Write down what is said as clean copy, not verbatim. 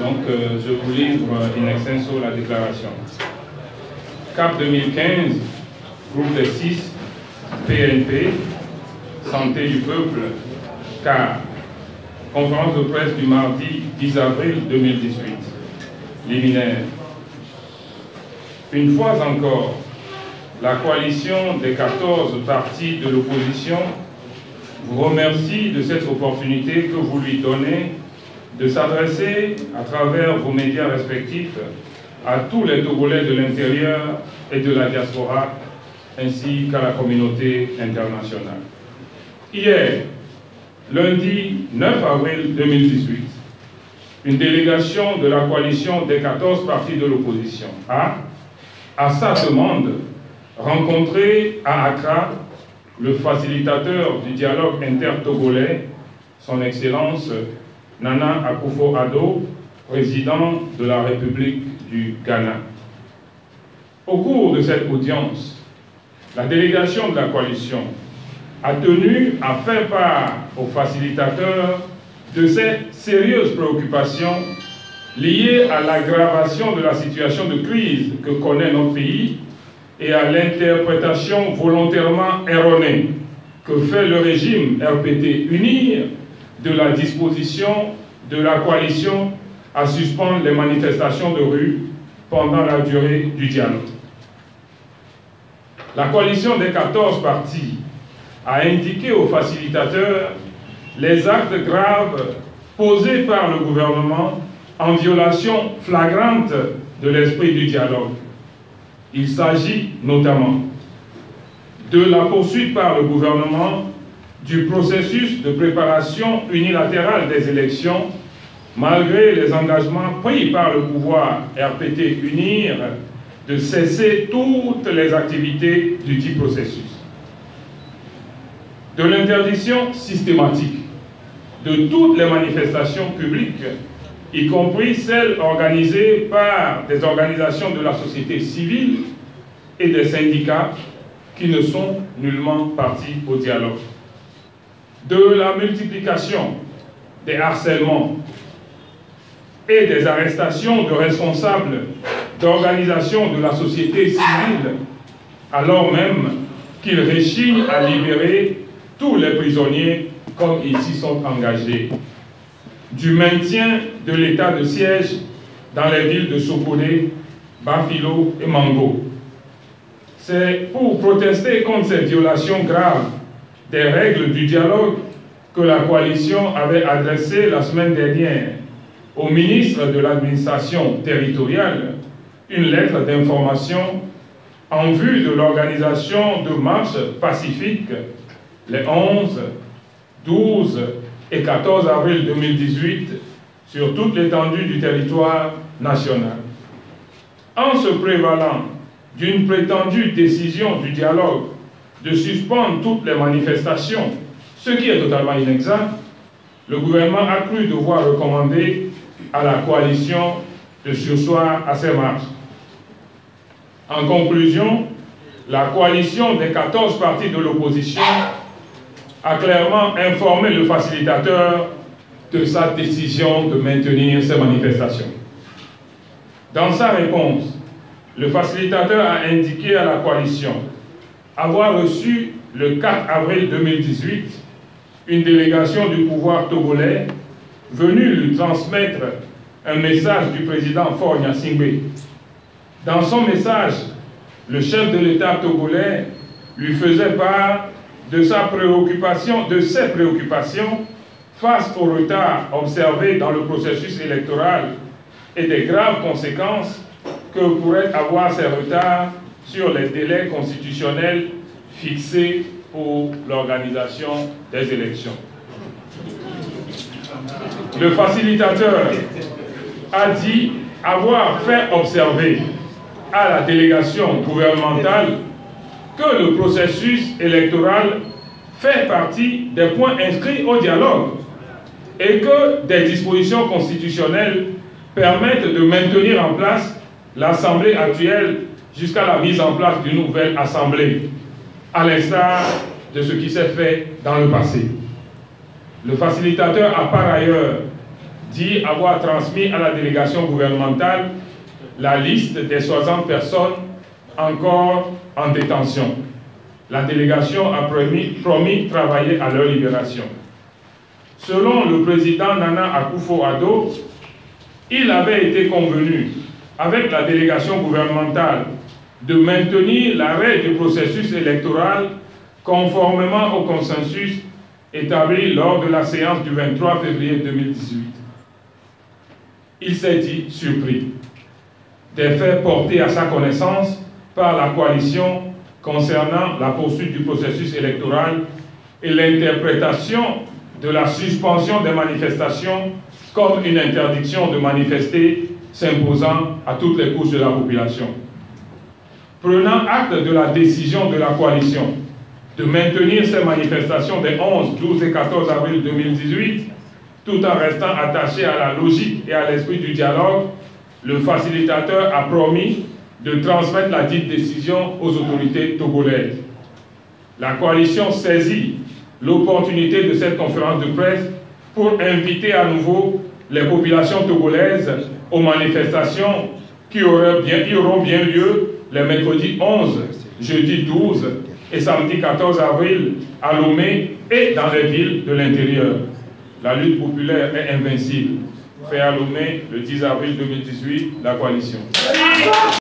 Donc, je vous livre in extenso la déclaration. CAP 2015, groupe des 6, PNP, Santé du peuple, CAR. Conférence de presse du mardi 10 avril 2018. Liminaire. Une fois encore, la coalition des 14 partis de l'opposition vous remercie de cette opportunité que vous lui donnez de s'adresser à travers vos médias respectifs à tous les Togolais de l'intérieur et de la diaspora, ainsi qu'à la communauté internationale. Hier, lundi 9 avril 2018, une délégation de la coalition des 14 partis de l'opposition a, à sa demande, rencontré à Accra le facilitateur du dialogue inter-togolais, son Excellence Nana Akufo-Addo, président de la République du Ghana. Au cours de cette audience, la délégation de la coalition a tenu à faire part aux facilitateurs de ces sérieuses préoccupations liées à l'aggravation de la situation de crise que connaît notre pays et à l'interprétation volontairement erronée que fait le régime RPT UNIR de la disposition de la coalition à suspendre les manifestations de rue pendant la durée du dialogue. La coalition des 14 partis a indiqué aux facilitateurs les actes graves posés par le gouvernement en violation flagrante de l'esprit du dialogue. Il s'agit notamment de la poursuite par le gouvernement du processus de préparation unilatérale des élections, malgré les engagements pris par le pouvoir RPT UNIR de cesser toutes les activités du dit processus. De l'interdiction systématique de toutes les manifestations publiques, y compris celles organisées par des organisations de la société civile et des syndicats qui ne sont nullement partis au dialogue. De la multiplication des harcèlements et des arrestations de responsables d'organisations de la société civile, alors même qu'ils rechignent à libérer tous les prisonniers comme ils s'y sont engagés. Du maintien de l'état de siège dans les villes de Sokone, Bafilo et Mango. C'est pour protester contre ces violations graves des règles du dialogue que la coalition avait adressé la semaine dernière au ministre de l'administration territoriale une lettre d'information en vue de l'organisation de marches pacifiques les 11, 12 et 14 avril 2018 sur toute l'étendue du territoire national. En se prévalant d'une prétendue décision du dialogue de suspendre toutes les manifestations, ce qui est totalement inexact, le gouvernement a cru devoir recommander à la coalition de surseoir à ces marches. En conclusion, la coalition des 14 partis de l'opposition a clairement informé le facilitateur de sa décision de maintenir ces manifestations. Dans sa réponse, le facilitateur a indiqué à la coalition avoir reçu le 4 avril 2018 une délégation du pouvoir togolais venue lui transmettre un message du président Faure Gnassingbé. Dans son message, le chef de l'État togolais lui faisait part de ses préoccupations face au retard observé dans le processus électoral et des graves conséquences que pourraient avoir ces retards sur les délais constitutionnels fixés pour l'organisation des élections. Le facilitateur a dit avoir fait observer à la délégation gouvernementale que le processus électoral fait partie des points inscrits au dialogue et que des dispositions constitutionnelles permettent de maintenir en place l'Assemblée actuelle jusqu'à la mise en place d'une nouvelle Assemblée, à l'instar de ce qui s'est fait dans le passé. Le facilitateur a par ailleurs dit avoir transmis à la délégation gouvernementale la liste des 60 personnes encore en détention. La délégation a promis de travailler à leur libération. Selon le président Nana Akufo-Addo, il avait été convenu avec la délégation gouvernementale de maintenir l'arrêt du processus électoral conformément au consensus établi lors de la séance du 23 février 2018. Il s'est dit surpris des faits portés à sa connaissance par la coalition concernant la poursuite du processus électoral et l'interprétation de la suspension des manifestations comme une interdiction de manifester s'imposant à toutes les couches de la population. Prenant acte de la décision de la coalition de maintenir ces manifestations des 11, 12 et 14 avril 2018, tout en restant attaché à la logique et à l'esprit du dialogue, le facilitateur a promis de transmettre la dite décision aux autorités togolaises. La coalition saisit l'opportunité de cette conférence de presse pour inviter à nouveau les populations togolaises aux manifestations qui auront bien lieu les mercredis 11, jeudi 12 et samedi 14 avril à Lomé et dans les villes de l'intérieur. La lutte populaire est invincible. Fait à Lomé le 10 avril 2018, la coalition.